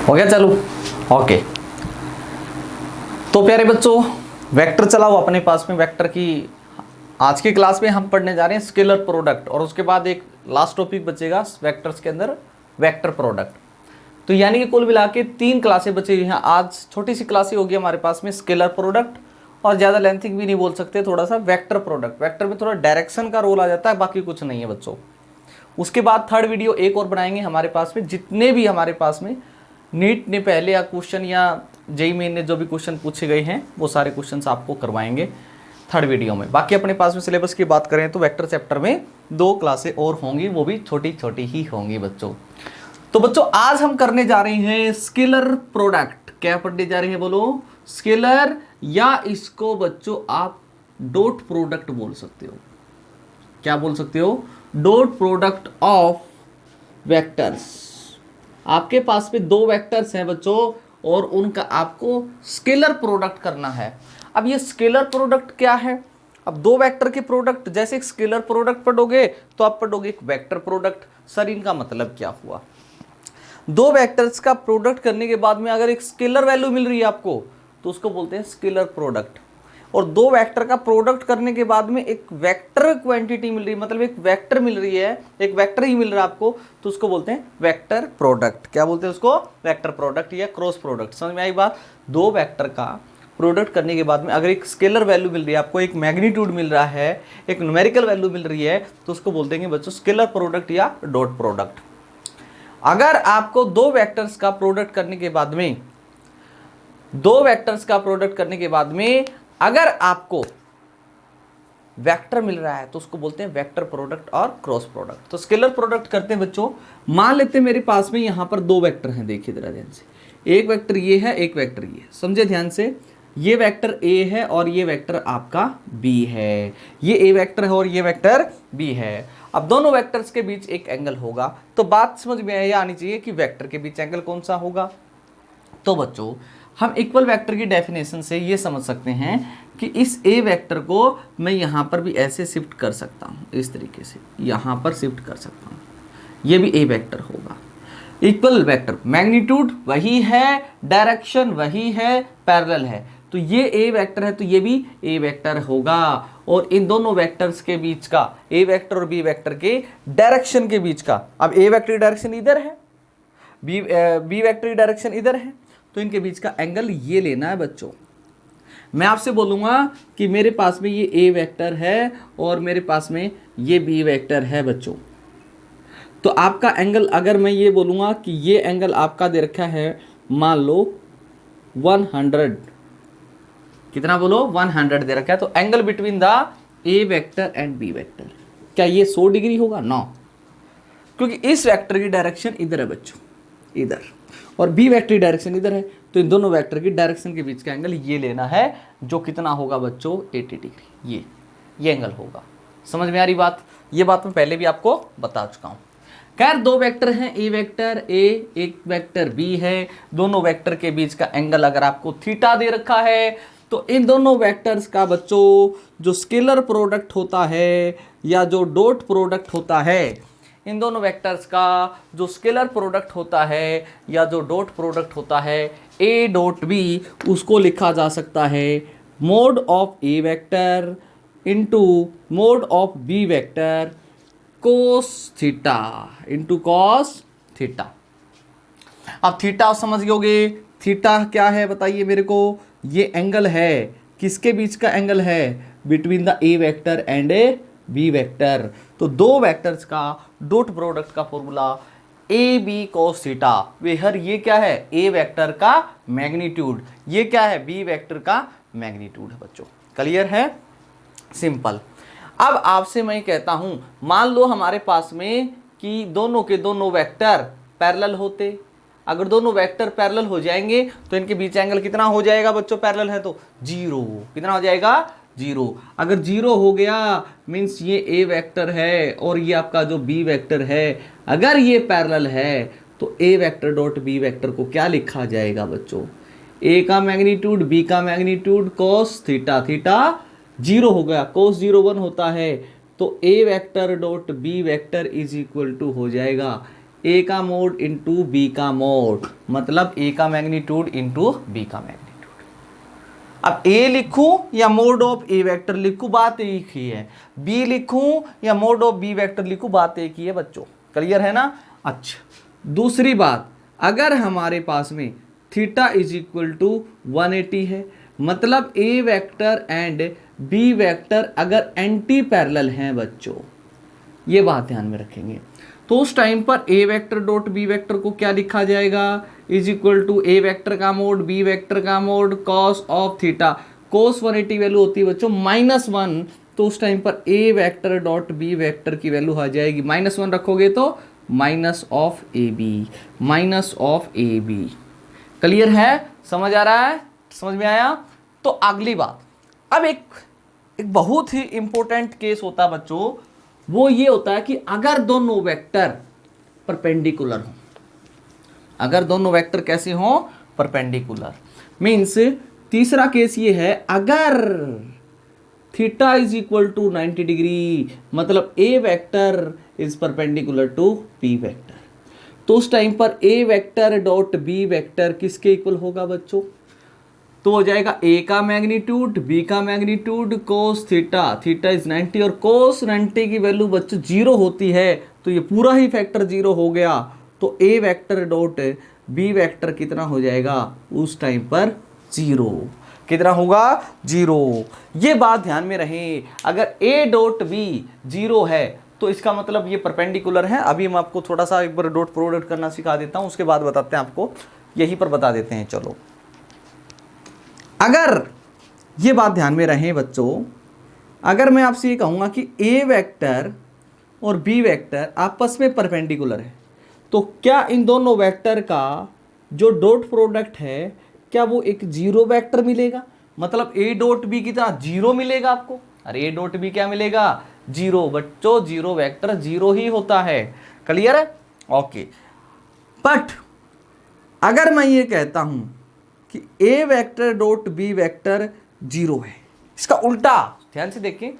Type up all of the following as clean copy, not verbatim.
हो गया चालू। ओके, तो प्यारे बच्चों वेक्टर चलाओ अपने पास में। वेक्टर की आज की क्लास में हम पढ़ने जा रहे हैं स्केलर प्रोडक्ट, और उसके बाद एक लास्ट टॉपिक बचेगा वेक्टर्स के अंदर वेक्टर प्रोडक्ट। तो यानी कि कुल मिला के 3 क्लासें बची हुई हैं। आज छोटी सी क्लास ही होगी हमारे पास में स्केलर प्रोडक्ट, और ज़्यादा लेंथिंग भी नहीं बोल सकते, थोड़ा सा वेक्टर प्रोडक्ट। वेक्टर में थोड़ा डायरेक्शन का रोल आ जाता है, बाकी कुछ नहीं है बच्चों। उसके बाद थर्ड वीडियो एक और बनाएंगे हमारे पास में। जितने भी हमारे पास में नीट ने पहले या क्वेश्चन या जेईई मेन ने जो भी क्वेश्चन पूछे गए हैं वो सारे क्वेश्चंस आपको करवाएंगे थर्ड वीडियो में। बाकी अपने पास में सिलेबस की बात करें तो वेक्टर चैप्टर में 2 क्लासें और होंगी, वो भी छोटी छोटी ही होंगी बच्चों। तो बच्चों आज हम करने जा रहे हैं स्केलर प्रोडक्ट। क्या पढ़ने जा रहे हैं बोलो? स्केलर, या इसको बच्चों आप डॉट प्रोडक्ट बोल सकते हो। क्या बोल सकते हो? Dot product of vectors. आपके पास में 2 वेक्टर्स हैं बच्चों, और उनका आपको स्केलर प्रोडक्ट करना है। अब ये स्केलर प्रोडक्ट क्या है? अब 2 वेक्टर के प्रोडक्ट, जैसे एक स्केलर प्रोडक्ट पढ़ोगे तो आप पढ़ोगे एक वेक्टर प्रोडक्ट। सर इनका मतलब क्या हुआ? 2 वेक्टर्स का प्रोडक्ट करने के बाद में अगर एक स्केलर वैल्यू मिल रही है आपको तो उसको बोलते हैं स्केलर प्रोडक्ट। और 2 वेक्टर का प्रोडक्ट करने के बाद में एक वेक्टर क्वांटिटी मिल रही है, मतलब एक वेक्टर मिल रही है, एक वेक्टर ही मिल रहा है आपको, तो उसको बोलते हैं वेक्टर प्रोडक्ट। क्या बोलते हैं उसको? वेक्टर प्रोडक्ट या क्रॉस प्रोडक्ट। समझ में आई बात? 2 वेक्टर का प्रोडक्ट करने के बाद में अगर एक स्केलर वैल्यू मिल रही है आपको, एक मैग्नीट्यूड मिल रहा है, एक न्यूमेरिकल वैल्यू मिल रही है, तो उसको बोलते हैं बच्चों स्केलर प्रोडक्ट या डॉट प्रोडक्ट। अगर आपको 2 वेक्टर्स का प्रोडक्ट करने के बाद में 2 वेक्टर्स का प्रोडक्ट करने के बाद में अगर आपको वेक्टर मिल रहा है तो उसको बोलते हैं वेक्टर प्रोडक्ट और क्रॉस प्रोडक्ट। तो स्केलर प्रोडक्ट करते हैं बच्चों। मान लेते हैं मेरे पास में यहां पर 2 वेक्टर हैं। देखिए जरा ध्यान से, एक वेक्टर ये है, एक वेक्टर ये। समझे ध्यान से, ये वेक्टर ए है और ये वेक्टर आपका बी है। ये ए वेक्टर है और ये वेक्टर बी है। अब दोनों वेक्टर्स के बीच एक एंगल होगा, तो बात समझ में यह आनी चाहिए कि वेक्टर के बीच एंगल कौन सा होगा। तो बच्चों हम इक्वल वेक्टर की डेफिनेशन से ये समझ सकते हैं कि इस ए वेक्टर को मैं यहाँ पर भी ऐसे शिफ्ट कर सकता हूँ, इस तरीके से यहाँ पर शिफ्ट कर सकता हूँ। ये भी ए वेक्टर होगा। इक्वल वेक्टर, मैग्नीट्यूड वही है, डायरेक्शन वही है, पैरेलल है, तो ये ए वेक्टर है तो ये भी ए वेक्टर होगा। और इन दोनों वेक्टर्स के बीच का, ए वेक्टर और बी वेक्टर के डायरेक्शन के बीच का, अब ए वेक्टर की डायरेक्शन इधर है, बी वेक्टर की डायरेक्शन इधर है, तो इनके बीच का एंगल ये लेना है बच्चों। मैं आपसे बोलूँगा कि मेरे पास में ये ए वेक्टर है और मेरे पास में ये बी वेक्टर है बच्चों, तो आपका एंगल, अगर मैं ये बोलूँगा कि ये एंगल आपका दे रखा है, मान लो 100, कितना बोलो? 100 दे रखा है, तो angle between the a vector and b vector, क्या ये 100 डिग्री होगा? नो, क्योंकि इस वेक्टर की डायरेक्शन इधर है बच्चों, इधर, और बी वेक्टर की डायरेक्शन इधर है, तो इन दोनों वेक्टर की डायरेक्शन के बीच का एंगल ये लेना है, जो कितना होगा बच्चों? 80 डिग्री। ये एंगल होगा। समझ में आ रही बात? ये बात मैं पहले भी आपको बता चुका हूं। खैर 2 वेक्टर हैं, ए वेक्टर ए, एक वेक्टर बी है। दोनों वेक्टर के बीच का एंगल अगर आपको थीटा दे रखा है, तो इन दोनों वेक्टर्स का बच्चों जो स्केलर प्रोडक्ट होता है या जो डॉट प्रोडक्ट होता है, इन दोनों वेक्टर्स का जो स्केलर प्रोडक्ट होता है या जो डॉट प्रोडक्ट होता है, ए डॉट बी, उसको लिखा जा सकता है mod of a vector into mod of b vector cos theta into cos theta. अब थीटा समझ गए? थीटा क्या है बताइए मेरे को? ये एंगल है, किसके बीच का एंगल है? Between the a vector and a b vector. तो 2 वेक्टर्स का डॉट प्रोडक्ट का formula a b cos theta, where ये क्या है? ए वेक्टर का मैग्नीट्यूड, ये क्या है? बी वेक्टर का मैग्नीट्यूड है बच्चों। क्लियर है? सिंपल। अब आपसे मैं कहता हूं, मान लो हमारे पास में कि दोनों के दोनों वेक्टर पैरेलल होते। अगर दोनों वेक्टर पैरेलल हो जाएंगे तो इनके बीच एंगल कितना हो जाएगा बच्चों? पैरेलल है तो 0। कितना हो जाएगा? 0। अगर 0 हो गया मीन्स ये ए वेक्टर है और ये आपका जो बी वेक्टर है, अगर ये पैरेलल है तो a vector dot b vector को क्या लिखा जाएगा बच्चों? ए का मैग्नीट्यूड, बी का मैग्नीट्यूड कॉस थीटा, थीटा 0 हो गया, कॉस 0 1 होता है, तो a vector dot b vector is equal to हो जाएगा ए का मोड इंटू बी का मोड, मतलब ए का मैग्नीट्यूड इंटू बी का मैग्नीट्यूड। अब ए लिखूं या मोड ऑफ ए वेक्टर लिखूं, बात एक ही है। बी लिखूं या मोड ऑफ बी वेक्टर लिखूं, बात एक ही है बच्चों। क्लियर है ना? अच्छा, दूसरी बात, अगर हमारे पास में थीटा इज इक्वल टू 180 है, मतलब a vector and b vector अगर एंटी पैरेलल हैं बच्चों, ये बात ध्यान में रखेंगे, तो उस टाइम पर a vector dot b vector को क्या लिखा जाएगा, is equal to a vector का मोड बी वेक्टर का mod cos of theta. Cos 180 value होती है बच्चों -1, तो उस टाइम पर a vector dot b vector की वैल्यू आ जाएगी -1 रखोगे तो minus of a b, minus of a b. Clear है? समझ आ रहा है? समझ में आया? तो अगली बात, अब एक बहुत ही इंपॉर्टेंट केस होता है बच्चों, वो ये होता है कि अगर दोनों वेक्टर परपेंडिकुलर हो, अगर दोनों वेक्टर कैसे हो, परपेंडिकुलर, मीन्स तीसरा केस ये है, अगर theta is equal to 90 degree, मतलब a vector is perpendicular to b vector, तो उस टाइम पर a vector dot b vector किसके इक्वल होगा बच्चों, तो हो जाएगा ए का मैग्नीट्यूड बी का magnitude cos theta, theta is 90 और कोस 90 की वैल्यू बच्चों 0 होती है, तो ये पूरा ही फैक्टर 0 हो गया, तो a vector dot b vector कितना हो जाएगा उस टाइम पर 0, कितना होगा 0। ये बात ध्यान में रहे, अगर ए डॉट बी 0 है तो इसका मतलब ये परपेंडिकुलर है। अभी हम आपको थोड़ा सा एक बार डॉट प्रोडक्ट करना सिखा देता हूं, उसके बाद बताते हैं आपको, यहीं पर बता देते हैं। चलो, अगर ये बात ध्यान में रहे बच्चों, अगर मैं आपसे ये कहूँगा कि ए वेक्टर और बी वेक्टर आपस में परपेंडिकुलर है, तो क्या इन दोनों वेक्टर का जो डॉट प्रोडक्ट है क्या वो एक 0 वेक्टर मिलेगा, मतलब ए डॉट बी की तरह 0 मिलेगा आपको? अरे ए डॉट बी क्या मिलेगा 0 बच्चों, 0 वेक्टर 0 ही होता है। क्लियर है? ओके। बट अगर मैं ये कहता हूं कि a vector dot b vector 0 है, इसका उल्टा ध्यान से देखें,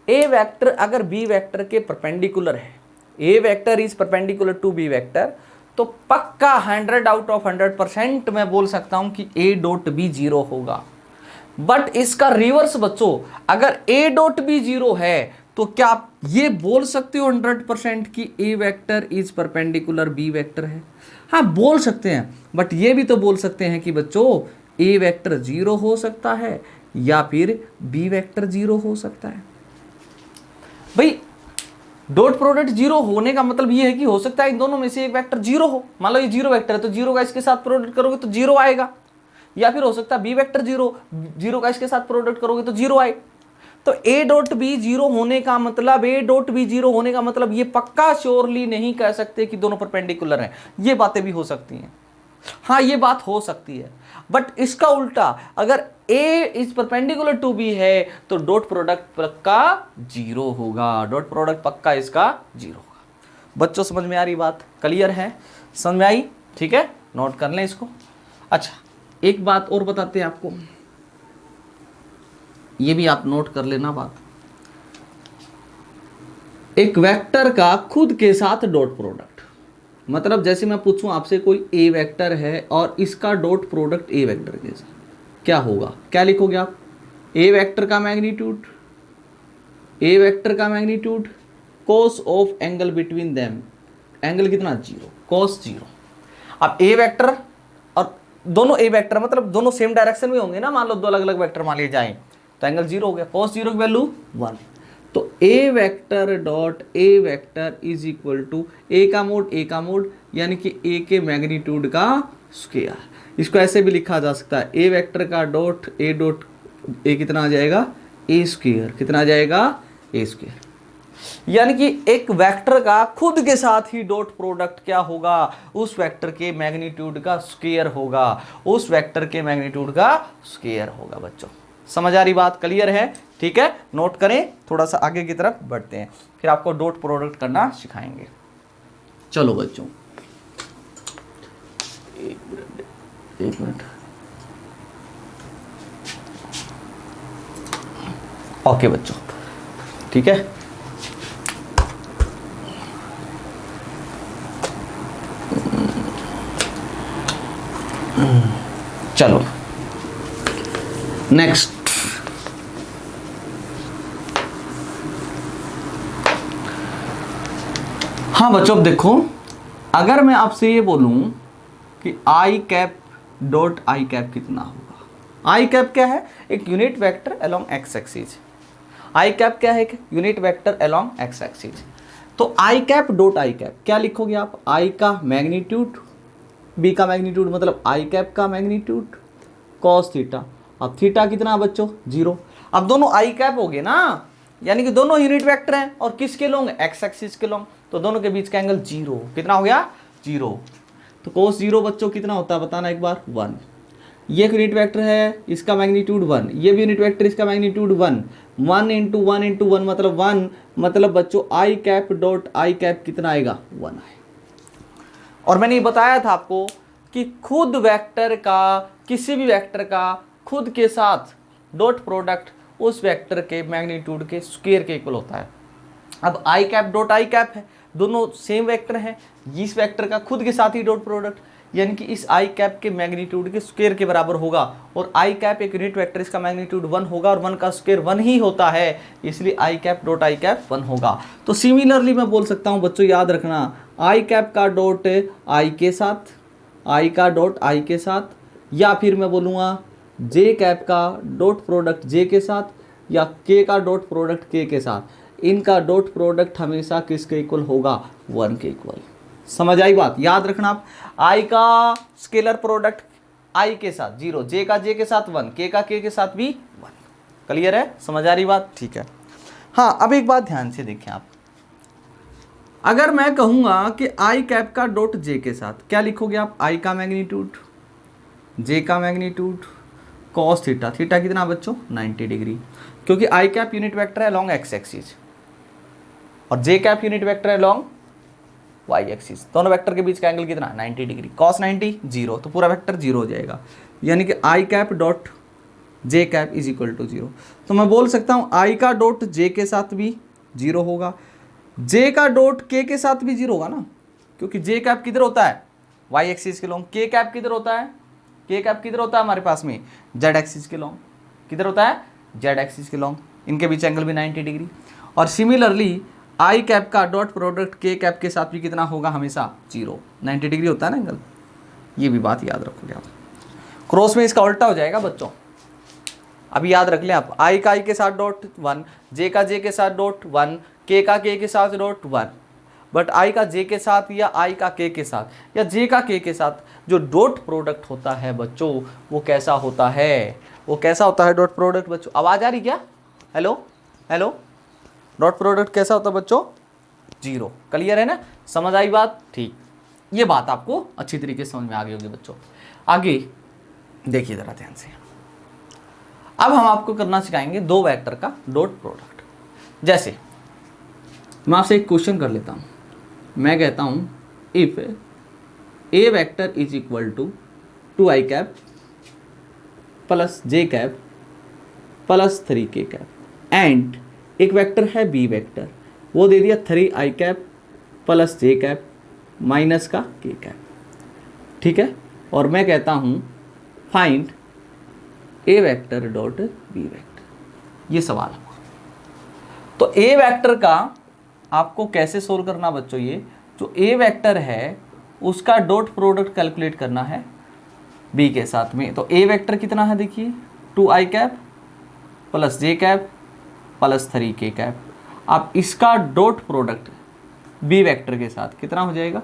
ए वेक्टर अगर बी वेक्टर के परपेंडिकुलर है, a vector is perpendicular to b vector, तो पक्का 100 आउट ऑफ 100% मैं बोल सकता हूं कि ए डॉट बी 0 होगा। बट इसका रिवर्स बच्चों, अगर ए डॉट बी 0 है तो क्या आप ये बोल सकते हो 100% कि a vector is perpendicular b vector है? हाँ बोल सकते हैं, बट ये भी तो बोल सकते हैं कि बच्चों ए वेक्टर 0 हो सकता है या फिर बी वेक्टर 0 हो सकता है। भाई डॉट प्रोडक्ट 0 होने का मतलब ये है कि हो सकता है इन दोनों में से एक वेक्टर 0 हो। मान लो ये 0 वेक्टर है तो 0 का इसके साथ प्रोडक्ट करोगे तो 0 आएगा, या फिर हो सकता है बी वेक्टर 0 का इसके साथ प्रोडक्ट करोगे तो 0 आए। तो ए डॉट बी 0 होने का मतलब, ए डॉट बी 0 होने का मतलब ये पक्का श्योरली नहीं कह सकते कि दोनों परपेंडिकुलर हैं। ये बातें भी हो सकती हैं, हाँ ये बात हो सकती है। बट इसका उल्टा, अगर ए इज परपेंडिकुलर टू बी है तो डॉट प्रोडक्ट पक्का 0 होगा, डॉट प्रोडक्ट पक्का इसका 0 होगा। बच्चों समझ में आ रही बात? क्लियर है? समझ में आई? ठीक है, नोट कर लें इसको। अच्छा, एक बात और बताते हैं आपको, ये भी आप नोट कर लेना बात। एक वेक्टर का खुद के साथ डॉट प्रोडक्ट, मतलब जैसे मैं पूछूं आपसे कोई ए वेक्टर है और इसका डॉट प्रोडक्ट ए वेक्टर के साथ, क्या होगा? क्या लिखोगे आप? ए वेक्टर का मैग्नीट्यूड, ए वेक्टर का magnitude cos of angle between them, angle कितना 0, cos 0। अब ए वेक्टर और दोनों ए वेक्टर मतलब दोनों सेम डायरेक्शन में होंगे ना, मान लो दो अलग अलग वेक्टर मान लिए जाएं तो एंगल 0 हो गया, cos 0 की वैल्यू 1। तो a vector dot a vector is equal to a का मोड यानी कि ए के मैग्नीट्यूड का स्क्वायर। इसको ऐसे भी लिखा जा सकता है, ए वेक्टर का डॉट ए कितना आ जाएगा ए स्क्वायर, कितना आ जाएगा ए स्क्वायर। यानी कि एक वेक्टर का खुद के साथ ही डॉट प्रोडक्ट क्या होगा, उस वेक्टर के मैग्नीट्यूड का स्क्वायर होगा, उस वेक्टर के मैग्नीट्यूड का स्क्वायर होगा। बच्चों समझ आ रही बात? क्लियर है? ठीक है, नोट करें, थोड़ा सा आगे की तरफ बढ़ते हैं, फिर आपको डॉट प्रोडक्ट करना सिखाएंगे। चलो बच्चों, एक मिनट। ओके बच्चों, ठीक है। चलो नेक्स्ट, हाँ बच्चों अब देखो, अगर मैं आपसे ये बोलूं कि i cap dot i cap कितना होगा। आई कैप क्या है? एक unit vector along x axis. I cap क्या है? एक unit vector along x axis. तो i cap dot i cap क्या लिखोगे आप? आई का मैग्नीट्यूड, बी का मैग्नीट्यूड मतलब आई कैप का मैग्नीट्यूड कॉस थीटा। अब थीटा कितना बच्चों? 0। अब दोनों आई कैप हो गए ना, यानी कि दोनों यूनिट वेक्टर हैं और किसके लॉन्ग? एक्स एक्सिस के लॉन्ग, तो दोनों के बीच का एंगल 0। कितना हो गया? 0। तो cos 0 बच्चों कितना होता है बताना एक बार? 1। ये यूनिट वेक्टर है, इसका मैग्नीट्यूड 1, ये भी यूनिट वेक्टर, इसका मैग्नीट्यूड 1। 1 इंटू 1 इंटू 1 मतलब 1, मतलब बच्चों आई कैप डॉट आई कैप कितना आएगा? 1 आए। और मैंने ये बताया था आपको कि खुद वेक्टर का, किसी भी वेक्टर का खुद के साथ डॉट प्रोडक्ट उस वेक्टर के मैग्नीट्यूड के स्क्वायर के इक्वल होता है। अब आई कैप डॉट आई कैप है, दोनों सेम वेक्टर हैं, इस वेक्टर का खुद के साथ ही डॉट प्रोडक्ट यानी कि इस आई कैप के मैग्नीट्यूड के स्क्वायर के बराबर होगा। और आई कैप एक यूनिट वेक्टर, इसका मैग्नीट्यूड 1 होगा और 1 का स्क्वायर 1 ही होता है, इसलिए आई कैप डॉट आई कैप 1 होगा। तो सिमिलरली मैं बोल सकता हूं बच्चों, याद रखना, आई कैप का डॉट आई के साथ, आई का डॉट आई के साथ, या फिर मैं बोलूँगा जे कैप का डॉट प्रोडक्ट जे के साथ, या के का डॉट प्रोडक्ट के साथ। इनका डॉट प्रोडक्ट हमेशा किसके इक्वल होगा? 1 के इक्वल। समझ आई बात? याद रखना आप, आई का स्केलर प्रोडक्ट आई के साथ 0, जे का जे के साथ 1, के का के साथ भी 1। क्लियर है? समझ आ रही बात? ठीक है। हाँ अब एक बात ध्यान से देखें आप, अगर मैं कहूँगा कि आई कैप का डॉट जे के साथ, क्या लिखोगे आप? आई का मैग्नीट्यूड, जे का मैग्नीट्यूड कॉस थीटा। थीटा कितना बच्चों? 90 डिग्री, क्योंकि आई कैप यूनिट वेक्टर है लॉन्ग एक्स एक्सिस और जे कैप यूनिट वेक्टर है लॉन्ग वाई एक्सिस। दोनों वेक्टर के बीच का एंगल कितना? 90 डिग्री। कॉस 90 0, तो पूरा वेक्टर 0 हो जाएगा, यानी कि i cap dot j cap is equal to 0। तो मैं बोल सकता हूँ आई का डॉट जे के साथ भी 0 होगा, जे का डॉट के साथ भी 0 होगा ना, क्योंकि जे कैप किधर होता है? वाई एक्सिस के लॉन्ग। के कैप किधर होता है? के कैप किधर होता है हमारे पास में? जेड एक्सिस के लॉन्ग। किधर होता है? जेड एक्सिस के लॉन्ग। इनके बीच एंगल भी 90 डिग्री। और सिमिलरली आई कैप का डॉट प्रोडक्ट के कैप के साथ भी कितना होगा? हमेशा 0, 90 डिग्री होता है ना एंगल। ये भी बात याद रखोगे आप। क्रॉस में इसका उल्टा हो जाएगा बच्चों, अभी याद रख लें आप। आई का आई के साथ डॉट 1, जे का जे के साथ डॉट 1, के का के साथ डॉट 1। बट आई का जे के साथ या आई का के साथ या जे का के साथ जो डॉट प्रोडक्ट होता है बच्चों, वो कैसा होता है? वो कैसा होता है डॉट प्रोडक्ट बच्चों? आवाज़ आ रही क्या? हेलो हेलो, डॉट प्रोडक्ट कैसा होता है बच्चों? 0। क्लियर है ना? समझ आई बात? ठीक, ये बात आपको अच्छी तरीके से समझ में आ गई होगी बच्चों। आगे देखिए ज़रा ध्यान से, अब हम आपको करना सिखाएंगे दो वेक्टर का डॉट प्रोडक्ट। जैसे मैं आपसे एक क्वेश्चन कर लेता हूँ, मैं कहता हूँ if a vector is equal to 2i cap plus j cap plus 3k cap and एक वेक्टर है बी वेक्टर, वो दे दिया 3i cap plus j cap minus का k कैप, ठीक है। और मैं कहता हूँ find a vector dot b vector, ये सवाल है। तो ए वेक्टर का आपको कैसे सोल्व करना बच्चों? ये जो ए वेक्टर है उसका डॉट प्रोडक्ट कैलकुलेट करना है बी के साथ में। तो ए वेक्टर कितना है देखिए, 2i cap plus j cap plus 3k cap. अब इसका डॉट प्रोडक्ट बी वेक्टर के साथ कितना हो जाएगा?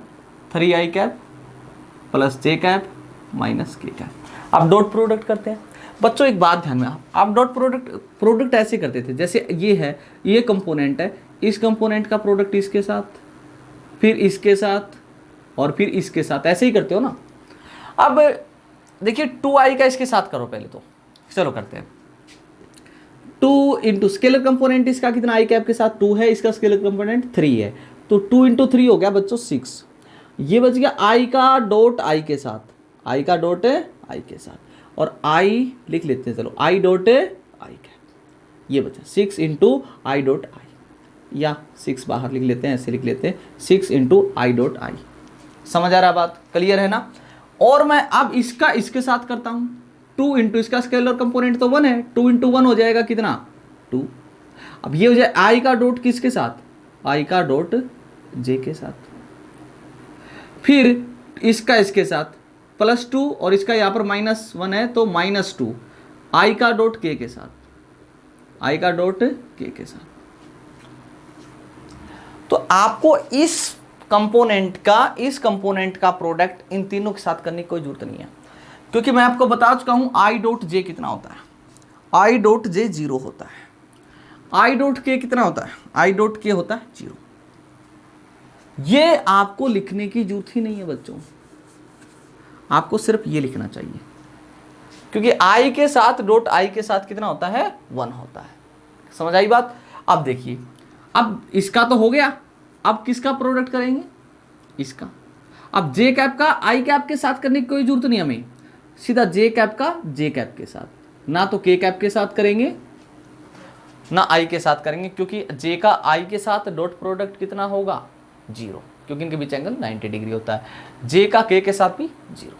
3i cap plus j cap minus k cap. अब डॉट प्रोडक्ट करते हैं बच्चों। एक बात ध्यान में, आप डॉट प्रोडक्ट ऐसे करते थे, जैसे ये है, ये कंपोनेंट है, इस कंपोनेंट का प्रोडक्ट इसके साथ, फिर इसके साथ और फिर इसके साथ, ऐसे ही करते हो ना। अब देखिए 2i का इसके साथ करो पहले, तो चलो करते हैं। 2 इंटू स्केलर कंपोनेंट इसका कितना आई कैप के साथ 2 है, इसका स्केलर कंपोनेंट 3 है, तो 2 इंटू 3 हो गया बच्चों 6। ये बच गया आई का डॉट आई के साथ, आई का डॉट आई के साथ, और आई लिख लेते हैं, चलो आई डॉट आई कैप, ये बचा 6 इंटू आई डॉट आई, या 6 बाहर लिख लेते हैं, ऐसे लिख लेते हैं 6 इंटू आई डॉट आई। समझ आ रहा बात? क्लियर है ना? और मैं अब इसका इसके साथ करता हूं, 2 इंटू इसका स्केलर कंपोनेंट तो 1 है, 2 इंटू 1 हो जाएगा कितना 2। अब ये हो जाए आई का डॉट किसके साथ, आई का डॉट जे के साथ, फिर इसका इसके साथ +2 और इसका यहाँ पर -1 है तो -2 आई का डॉट के साथ, आई का डॉट के साथ। तो आपको इस कंपोनेंट का प्रोडक्ट इन तीनों के साथ करने की कोई जरूरत नहीं है, क्योंकि मैं आपको बता चुका हूं आई डॉट जे कितना होता है, आई डॉट जे 0 होता है, आई डॉट के कितना होता है, आई डॉट के होता है 0। ये आपको लिखने की जरूरत ही नहीं है बच्चों, आपको सिर्फ ये लिखना चाहिए, क्योंकि आई के साथ डॉट आई के साथ कितना होता है 1 होता है। समझ आई बात। अब देखिए, अब इसका तो हो गया, अब किसका प्रोडक्ट करेंगे, इसका। अब जे कैप का आई कैप के साथ करने की कोई जरूरत नहीं हमें, सीधा जे कैप का जे कैप के साथ, ना तो के कैप के साथ करेंगे ना आई के साथ करेंगे, क्योंकि जे का आई के साथ डॉट प्रोडक्ट कितना होगा 0, क्योंकि इनके बीच एंगल 90 डिग्री होता है। जे का के साथ भी 0,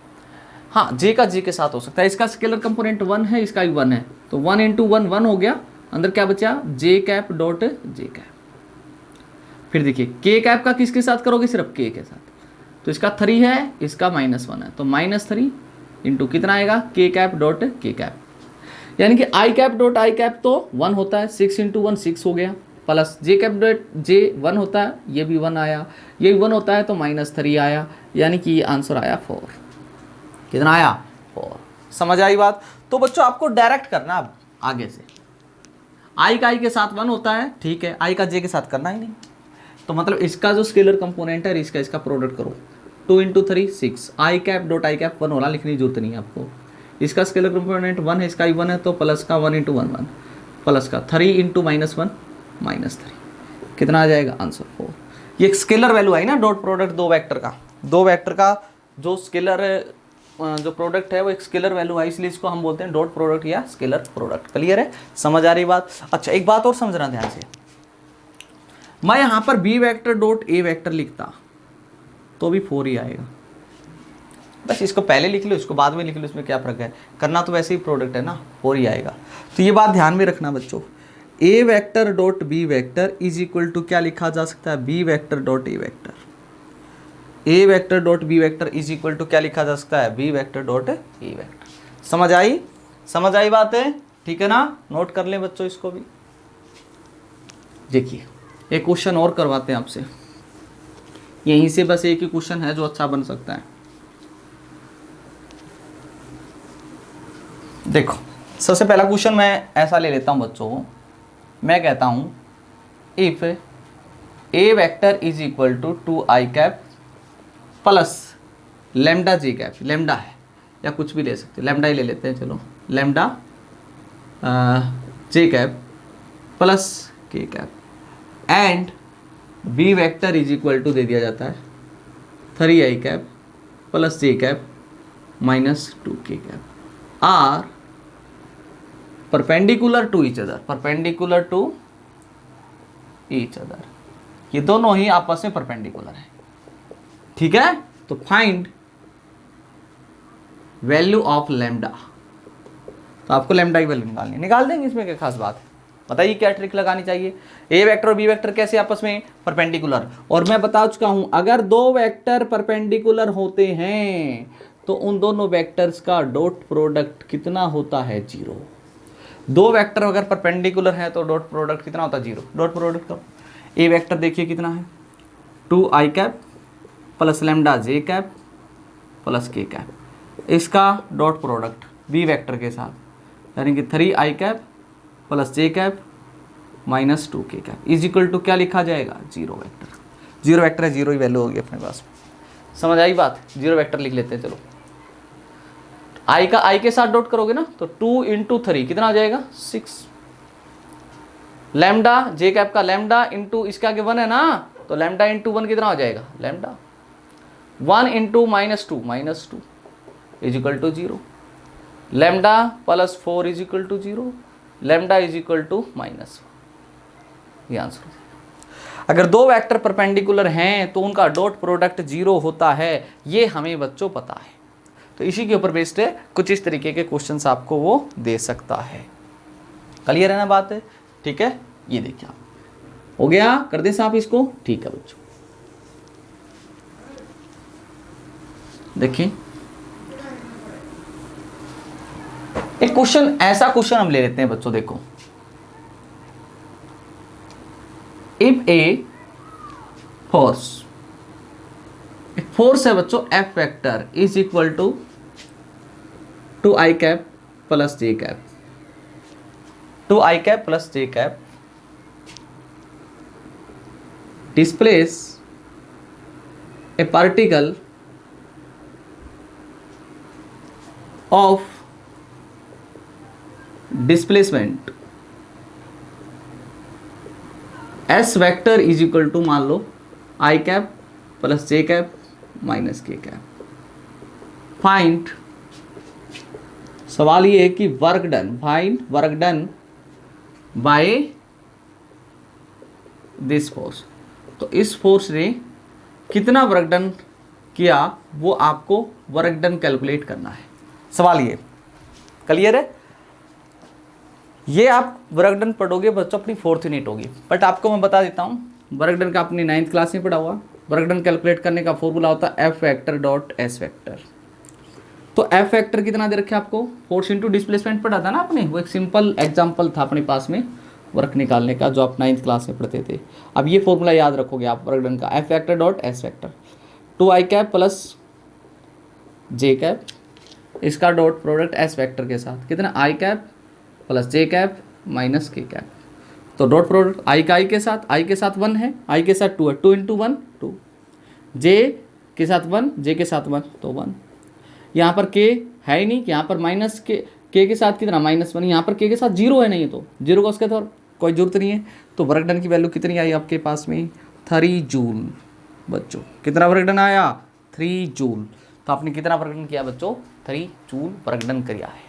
हाँ जे का जे के साथ हो सकता है। इसका स्केलर कंपोनेंट 1 है, इसका भी 1 है, तो 1 इंटू 1 1 हो गया, अंदर क्या बचा जे कैप डॉट जे कैप। फिर देखिए के कैप का किसके साथ करोगे, सिर्फ के साथ, तो इसका 3 है, इसका -1 है, तो -3 इंटू कितना आएगा के कैप डॉट के कैप, यानी कि i cap dot i cap तो 1 होता है, 6 इंटू 1 6 हो गया, प्लस जे कैप डॉट जे 1 होता है, ये भी 1 आया, ये भी 1 होता है तो -3 आया, यानी कि आंसर आया 4। कितना आया 4। समझ आई बात। तो बच्चों आपको डायरेक्ट करना, अब आगे से आई का आई के साथ 1 होता है, ठीक है, आई का जे के साथ करना ही नहीं, तो मतलब इसका जो स्केलर कंपोनेंट है इसका प्रोडक्ट करो, 2 into 3 6, I cap dot i cap 1 होना, लिखने की जरूरत नहीं है आपको। इसका स्केलर कंपोनेंट 1 है, इसका ही 1 है, तो प्लस का 1 इंटू 1 1, प्लस का 3 इंटू -1 -3, कितना आ जाएगा आंसर 4। ये एक स्केलर वैल्यू आई ना, डॉट प्रोडक्ट दो वेक्टर का जो स्केलर जो प्रोडक्ट है वो एक स्केलर वैल्यू है, इसलिए इसको हम बोलते हैं डॉट प्रोडक्ट या स्केलर प्रोडक्ट। क्लियर है, समझ आ रही बात। अच्छा एक बात और समझना ध्यान से, मैं यहां पर b vector dot a vector लिखता तो भी 4 ही आएगा, बस इसको पहले लिख लो, इसको बाद में लिख लो, इसमें क्या फर्क है, करना तो वैसे ही प्रोडक्ट है ना, 4 ही आएगा। तो ये बात ध्यान में रखना बच्चों, a vector dot b vector is equal to क्या लिखा जा सकता है, b vector dot a vector, a vector dot b vector is equal to क्या लिखा जा सकता है, b vector dot a vector. समझ आई बात है, ठीक है ना, नोट कर लें बच्चों इसको भी। देखिए एक क्वेश्चन और करवाते हैं आपसे, यहीं से बस एक ही क्वेश्चन है जो अच्छा बन सकता है। देखो सबसे पहला क्वेश्चन मैं ऐसा ले लेता हूं बच्चों, मैं कहता हूं if a vector is equal to 2i cap plus lambda j cap, lambda है या कुछ भी ले सकते, लैम्डा ही ले लेते हैं, चलो lambda j cap plus k cap and b vector is equal to दे दिया जाता है 3i cap plus j cap -2k cap are perpendicular to each other, ये दोनों ही आपस में परपेंडिकुलर है, ठीक है। तो फाइंड वैल्यू ऑफ लैम्डा, तो आपको लैम्डा की वैल्यू निकाल देंगे, इसमें क्या खास बात है, बताइए क्या ट्रिक लगानी चाहिए। ए वेक्टर और बी वेक्टर कैसे आपस में परपेंडिकुलर, और मैं बता चुका हूं अगर दो वेक्टर परपेंडिकुलर होते हैं तो उन दोनों वेक्टर्स का डॉट प्रोडक्ट कितना होता है 0। दो वेक्टर अगर परपेंडिकुलर है तो डॉट प्रोडक्ट कितना होता है 0। डॉट प्रोडक्ट का ए वेक्टर देखिए कितना है 2i cap plus lambda j cap plus k cap, इसका डॉट प्रोडक्ट बी वेक्टर के साथ यानी कि 3i cap plus j cap -2k cap is equal to क्या लिखा जाएगा 0 वेक्टर। 0 वेक्टर है, 0 ही वैल्यू होगी अपने पास, समझ आई बात। 0 वेक्टर लिख लेते हैं, चलो आई का आई के साथ डॉट करोगे ना तो 2 इंटू 3 कितना आ जाएगा 6, लैम्डा जे कैप का लैम्डा इंटू इसका आगे 1 है ना, तो लैम्डा इंटू 1 कितना हो जाएगा lambda 1 into -2 is equal to 0, lambda plus 4 is equal to 0, lambda is equal to -1, ये आंसर। अगर दो वेक्टर परपेंडिकुलर हैं तो उनका डॉट प्रोडक्ट 0 होता है, ये हमें बच्चों पता है। तो इसी के ऊपर बेस्ड है, कुछ इस तरीके के क्वेश्चंस आपको वो दे सकता है। क्लियर है ना बात है? ठीक है, ये देखिए आप, हो गया, कर दे साहब इसको। ठीक है बच्चों, देखिए एक क्वेश्चन, ऐसा क्वेश्चन हम ले लेते हैं बच्चों। देखो, इफ ए फोर्स है बच्चों, f vector is equal to i cap plus j cap, two i cap plus j cap displace a particle of displacement s vector is equal to, मान लो, i cap plus j cap minus k cap. Find, सवाल ये है कि work done, find work done by this force. तो इस force ने कितना वर्क डन किया, वो आपको वर्क डन कैलकुलेट करना है। सवाल ये क्लियर है? ये आप वर्क डन पढ़ोगे बच्चों अपनी 4th यूनिट होगी, बट आपको मैं बता देता हूँ, वर्क डन का अपनी 9th क्लास में पढ़ा हुआ। वर्क डन कैलकुलेट करने का फॉर्मूला होता है F vector dot s vector. तो एफ वेक्टर कितना दे रखे आपको, फोर्स इंटू डिस्प्लेसमेंट पढ़ा था ना आपने, वो एक सिंपल एग्जाम्पल था अपने पास में वर्क निकालने का, जो आप 9th क्लास में पढ़ते थे। अब ये फॉर्मूला याद रखोगे आप वर्क डन का, f vector dot s vector, two i cap plus j cap, इसका डॉट प्रोडक्ट एस वेक्टर के साथ कितना, i cap plus j cap minus k cap. तो डॉट प्रोडक्ट आई का आई के साथ 1 है, आई के साथ 2 है, 2 इंटू 1 2, जे के साथ 1, जे के साथ 1 तो 1। यहाँ पर के है ही नहीं, यहाँ पर माइनस के साथ कितना -1, यहाँ पर के साथ 0 है नहीं, तो 0 का उसके तो कोई जरूरत नहीं है। तो वर्क डन की वैल्यू कितनी आई आपके पास में, 3 जूल। बच्चों कितना वर्क डन आया, 3 जूल। तो आपने कितना वर्क डन किया बच्चों, 3 जूल वर्क डन किया है।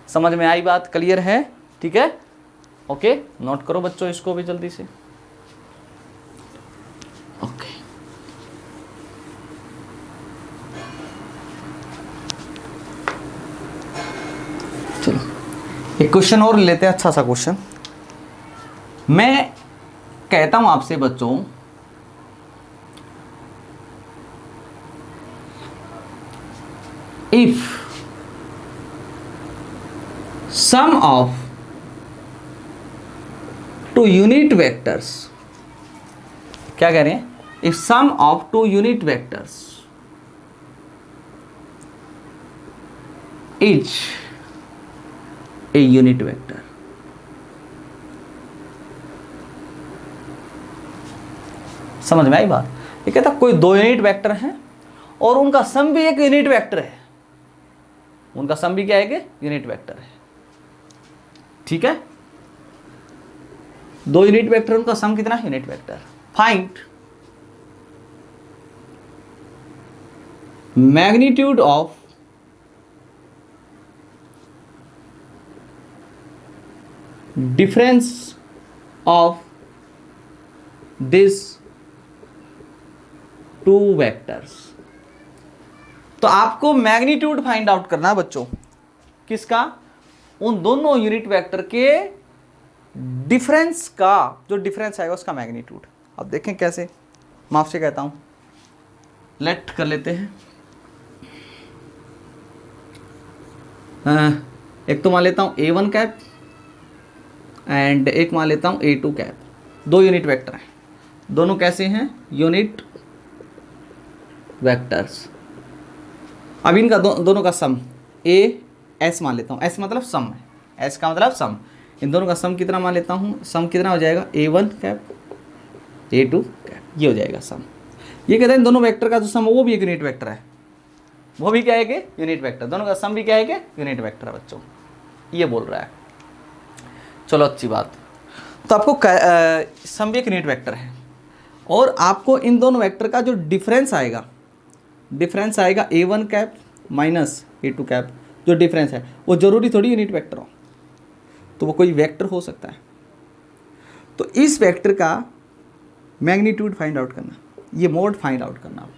समझ में आई बात? क्लियर है? ठीक है, ओके, नोट करो बच्चों इसको भी जल्दी से। ओके, चलो एक क्वेश्चन और लेते हैं, अच्छा सा क्वेश्चन। मैं कहता हूं आपसे बच्चों, if sum of two unit vectors, क्या कह रहे हैं, if sum of two unit vectors is a unit vector, समझ में आई बात? ये कहता कोई 2 यूनिट वेक्टर हैं और उनका सम भी एक यूनिट वेक्टर है, उनका सम भी क्या है कि यूनिट वेक्टर है। ठीक है, 2 यूनिट वेक्टर, उनका सम कितना, unit vector. Find magnitude of difference of this 2 vectors. तो आपको मैग्नीट्यूड फाइंड आउट करना है बच्चों, किसका, उन दोनों यूनिट वेक्टर के डिफरेंस का, जो डिफरेंस आएगा उसका मैग्नीट्यूड। अब देखें कैसे, मैं आपसे कहता हूं, लेट कर लेते हैं। एक तो मान लेता हूं A1 कैप एंड एक मान लेता हूं A2 कैप। 2 यूनिट वेक्टर हैं, दोनों कैसे हैं, यूनिट वेक्टर्स। अब इनका दोनों का सम एस मान लेता हूँ, एस मतलब सम है, एस का मतलब सम। इन दोनों का सम कितना मान लेता हूँ, सम कितना हो जाएगा, A1 कैप A2 कैप, ये हो जाएगा सम। ये कहते हैं इन दोनों वेक्टर का जो सम है वो भी एक यूनिट वेक्टर है, वो भी क्या है कि यूनिट वेक्टर, दोनों का सम भी क्या है कि यूनिट वेक्टर है बच्चों, ये बोल रहा है। चलो अच्छी बात। तो आपको सम भी एक यूनिट वेक्टर है और आपको इन दोनों वेक्टर का जो डिफरेंस आएगा A1 cap minus A2 cap, जो डिफरेंस है वो जरूरी थोड़ी यूनिट वेक्टर हो, तो वो कोई वेक्टर हो सकता है। तो इस वेक्टर का मैग्नीट्यूड फाइंड आउट करना, ये मोड फाइंड आउट करना।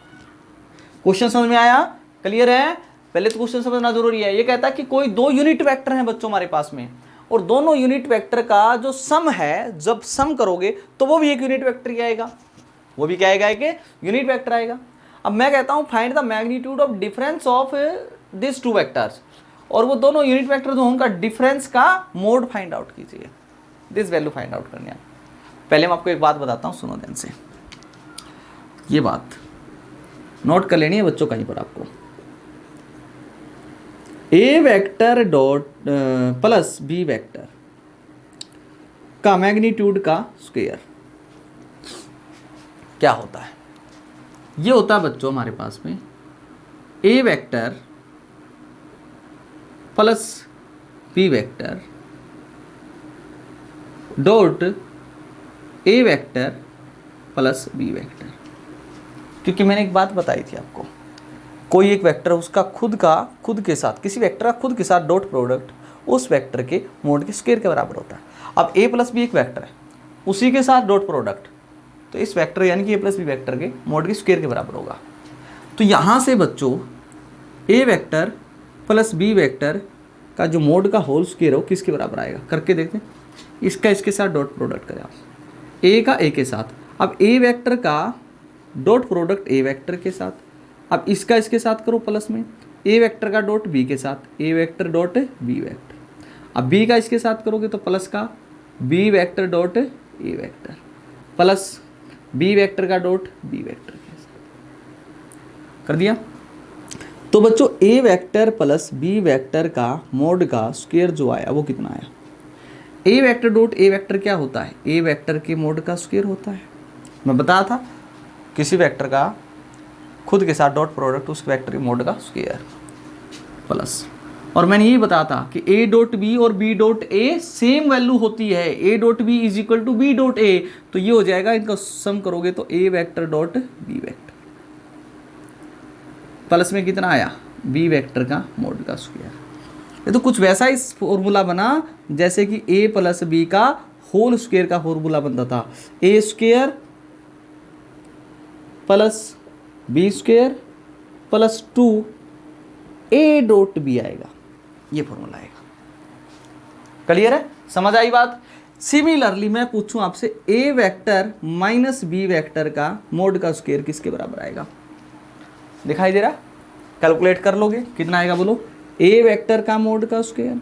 क्वेश्चन समझ में आया? क्लियर है? पहले तो क्वेश्चन समझना जरूरी है। ये कहता है कि कोई दो यूनिट वेक्टर हैं बच्चों हमारे पास में, और दोनों यूनिट वेक्टर का जो सम है, जब सम करोगे तो वो भी एक यूनिट वेक्टर ही आएगा, वो भी क्या आएगा, एक यूनिट वेक्टर आएगा। अब मैं कहता हूँ find the magnitude of difference of this two vectors, और वो दोनों यूनिट वेक्टर जो उनका डिफरेंस का मोड फाइंड आउट कीजिए, दिस वैल्यू फाइंड आउट करनी है। पहले मैं आपको एक बात बताता हूँ, सुनो ध्यान से, ये बात नोट कर लेनी है बच्चों कहीं पर आपको। A vector dot plus b vector का मैग्नीट्यूड का स्क्वायर क्या होता है? ये होता है बच्चों हमारे पास में a vector plus b vector dot a vector plus b vector. क्योंकि मैंने एक बात बताई थी आपको, कोई एक वेक्टर उसका खुद के साथ, किसी वेक्टर का खुद के साथ डॉट प्रोडक्ट उस वेक्टर के मोड के स्क्वायर के बराबर होता है। अब ए प्लस बी एक वेक्टर है, उसी के साथ डॉट प्रोडक्ट, तो इस वेक्टर यानी कि ए प्लस बी वेक्टर के मोड के स्क्वायर के बराबर होगा। तो यहाँ से बच्चों a vector plus b vector का जो मोड का होल स्क्वायर हो किसके बराबर आएगा, करके देखते हैं। इसका इसके साथ डॉट प्रोडक्ट करें आप, ए का ए के साथ। अब ए वेक्टर का डॉट प्रोडक्ट ए वेक्टर के साथ, अब इसका इसके साथ करो प्लस में, ए वेक्टर का डॉट बी के साथ, a vector dot b vector. अब बी का इसके साथ करोगे तो प्लस का b vector dot a vector, plus b vector का डॉट बी वेक्टर के साथ कर दिया। तो बच्चों a vector plus b vector का मोड का स्क्वायर जो आया वो कितना आया? ए वेक्टर डॉट ए वेक्टर क्या होता है? ए वेक्टर के मोड का स्क्वायर होता है। मैं बताया था किसी वेक्टर का खुद के साथ डॉट प्रोडक्ट उस वेक्टर के मोड का स्क्वायर प्लस, और मैंने ये बताया था कि ए डॉट बी और b dot a same value होती है, a dot b is equal to b dot a, तो ये हो जाएगा, इनका सम करोगे तो a vector dot b vector plus में कितना आया? बी वेक्टर का मोड का स्क्वायर। ये तो कुछ वैसा ही फॉर्मूला बना जैसे कि ए प्लस बी का होल स्क्वायर का फॉर्मूला बनता था, A square plus B square plus 2 A dot B आएगा, ये फॉर्मूला आएगा। क्लियर है, समझ आई बात? सिमिलरली मैं पूछूं आपसे ए वेक्टर माइनस बी वेक्टर का मोड का स्क्वायर किसके बराबर आएगा? दिखाई दे रहा? कैलकुलेट कर लोगे कितना आएगा बोलो? ए वेक्टर का मोड का स्क्वायर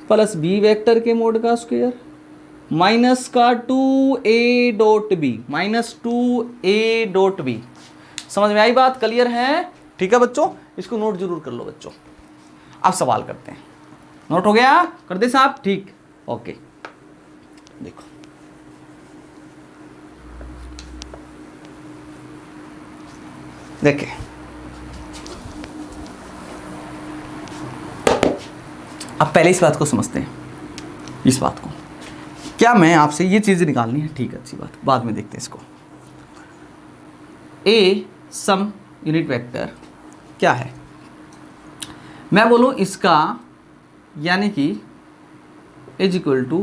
प्लस बी वेक्टर के मोड का स्क्वायर माइनस का 2a dot b, minus 2a dot b. समझ में आई बात? क्लियर है? ठीक है बच्चों, इसको नोट जरूर कर लो बच्चों। अब सवाल करते हैं। नोट हो गया? कर दे साहब? ठीक, ओके। देखो देखें, अब पहले इस बात को समझते हैं। इस बात को क्या मैं आपसे ये चीज़ निकालनी है, ठीक है, अच्छी बात, बाद में देखते हैं इसको। ए सम यूनिट वेक्टर क्या है? मैं बोलूँ इसका यानी कि is equal to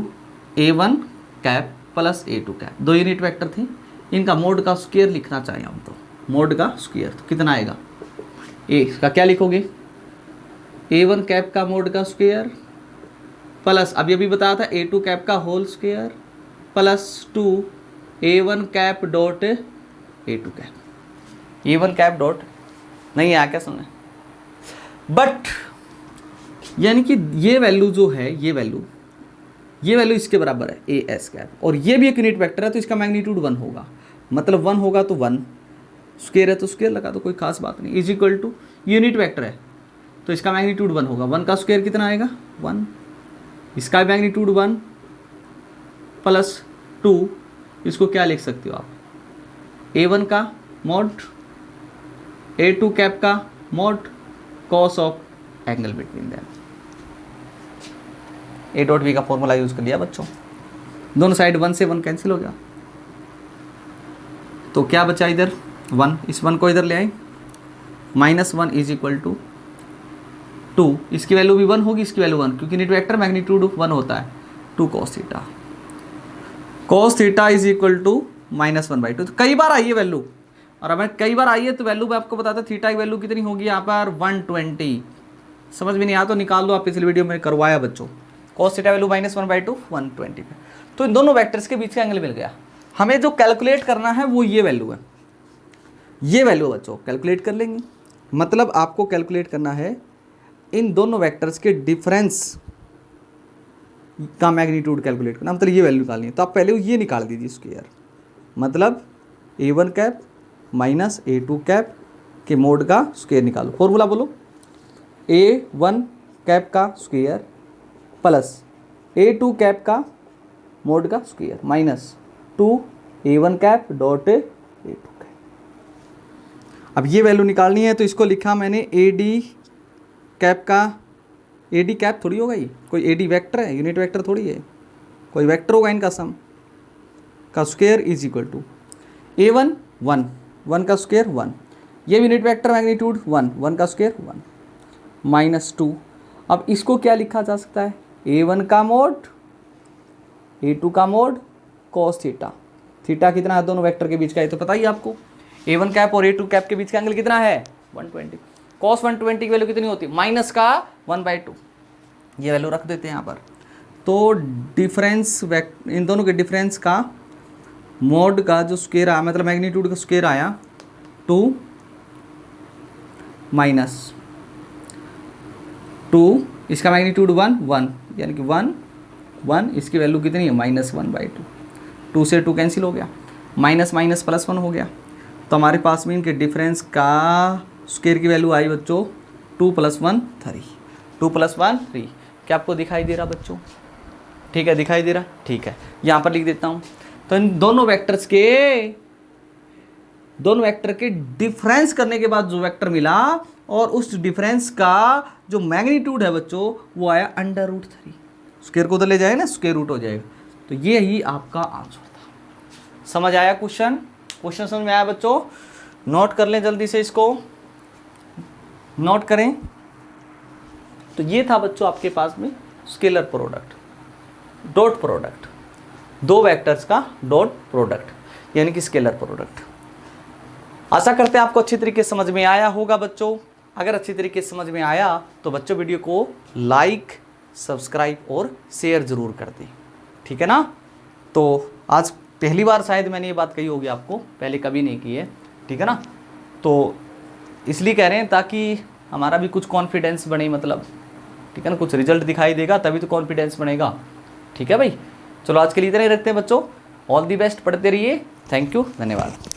A1 cap plus A2 cap, दो यूनिट वेक्टर थे, इनका मोड का स्क्वायर लिखना चाहिए हम तो, मोड का स्क्वायर तो कितना आएगा? ए का क्या लिखोगे? A1 कैप का मोड का स्क्वायर प्लस, अभी अभी बताया था A2 कैप का whole square plus 2 A1 cap dot A2 cap. A1 cap dot नहीं आया क्या सुनने? बट यानी कि ये वैल्यू जो है, ये वैल्यू इसके बराबर है ए एस कैप, और ये भी एक यूनिट वेक्टर है तो इसका मैग्नीट्यूड 1 होगा, मतलब 1 होगा तो 1, स्क्वायर है तो स्क्वायर लगा, तो कोई खास बात नहीं। Is equal to unit vector है तो इसका मैग्नीट्यूड 1 होगा, 1 का स्क्वायर कितना आएगा? 1, इसका मैग्नीट्यूड 1 प्लस 2, इसको क्या लिख सकते हो आप? A1 का मॉड, A2 कैप का mod, cos of angle between them. A dot b का फॉर्मूला यूज कर लिया बच्चों, दोनों साइड 1 से 1 कैंसिल हो गया, तो क्या बचा इधर? 1, इस 1 को इधर ले आए, माइनस 1 इज इक्वल टू 2, इसकी वैल्यू भी 1 होगी, इसकी वैल्यू 1, क्योंकि यूनिट वेक्टर मैग्नीट्यूड 1 होता है, 2 cos theta, cos theta is equal to -1/2। तो कई बार आई है वैल्यू, और हमें कई बार आई है तो वैल्यू मैं आपको बताता, थीटा की वैल्यू कितनी होगी यहाँ पर 120। समझ में नहीं आया तो निकाल दो, आप पिछली वीडियो में करवाया बच्चों। कॉस थीटा वैल्यू -1/2 120 पे। तो इन दोनों वेक्टर्स के बीच का एंगल मिल गया। हमें जो कैलकुलेट करना है वो ये वैल्यू है, ये वैल्यू बच्चों कैलकुलेट कर लेंगे। मतलब आपको कैलकुलेट करना है इन दोनों वेक्टर्स के डिफरेंस का मैग्नीट्यूड कैलकुलेट करना, मतलब ये वैल्यू निकालनी है। तो आप पहले ये निकाल दीजिए स्क्वायर, मतलब a1 cap minus a2 cap के मोड का स्क्वायर निकालो। फॉर्मूला बोलो, a1 कैप का स्क्वायर प्लस a2 कैप का मोड का square minus 2a1 cap dot a2 cap. अब ये वैल्यू निकालनी है तो इसको लिखा मैंने ad कैप का, ad कैप थोड़ी होगा ये, कोई ad वेक्टर है, यूनिट वेक्टर थोड़ी है, कोई वेक्टर होगा इनका सम का square is equal to a1 1 का स्क्वायर 1, ये यूनिट वेक्टर मैग्नीट्यूड 1 का स्क्वायर 1 माइनस 2। अब इसको क्या लिखा जा सकता है, a1 का मोड a2 का मोड cos थीटा। थीटा कितना है दोनों वेक्टर के बीच का, ये तो पता ही आपको। a1 कैप और a2 कैप के बीच का एंगल कितना है 120। cos 120 की वैल्यू कितनी होती है, माइनस का 1/2। ये वैल्यू रख देते हैं यहाँ पर। तो डिफरेंस इन दोनों के डिफरेंस का मोड का जो स्क्वायर आया, मतलब मैग्नीट्यूड का स्क्वायर आया 2 माइनस 2, इसका मैग्नीट्यूड 1 यानी कि 1 इसकी वैल्यू कितनी है -1/2। 2 से 2 कैंसिल हो गया, माइनस माइनस +1 हो गया। तो हमारे पास में इनके डिफरेंस का स्क्वायर की वैल्यू आई बच्चों 2 + 1 3। 2 + 1 3। क्या आपको दिखाई दे रहा बच्चों, ठीक है दिखाई दे रहा, ठीक है। यहाँ पर लिख देता हूँ। तो इन दोनों वेक्टर के डिफरेंस करने के बाद जो वेक्टर मिला और उस डिफरेंस का जो मैग्नीट्यूड है बच्चों वो आया √3। स्क्वायर को उधर ले जाए ना, स्क्वायर रूट हो जाएगा। तो ये ही आपका आंसर था। समझ आया क्वेश्चन समझ में आया बच्चों? नोट कर लें जल्दी से, इसको नोट करें। तो ये था बच्चों आपके पास में स्केलर प्रोडक्ट, डॉट प्रोडक्ट, दो वेक्टर्स का डॉट प्रोडक्ट यानी कि स्केलर प्रोडक्ट। आशा करते हैं आपको अच्छी तरीके से समझ में आया होगा बच्चों। अगर अच्छी तरीके से समझ में आया तो बच्चों वीडियो को लाइक, सब्सक्राइब और शेयर ज़रूर कर दें, ठीक है ना। तो आज पहली बार शायद मैंने ये बात कही होगी आपको, पहले कभी नहीं की है, ठीक है ना। तो इसलिए कह रहे हैं ताकि हमारा भी कुछ कॉन्फिडेंस बने, मतलब ठीक है ना, कुछ रिजल्ट दिखाई देगा तभी तो कॉन्फिडेंस बनेगा, ठीक है भाई। चलो आज के लिए इतना ही रखते हैं बच्चों। ऑल दी बेस्ट, पढ़ते रहिए। थैंक यू, धन्यवाद।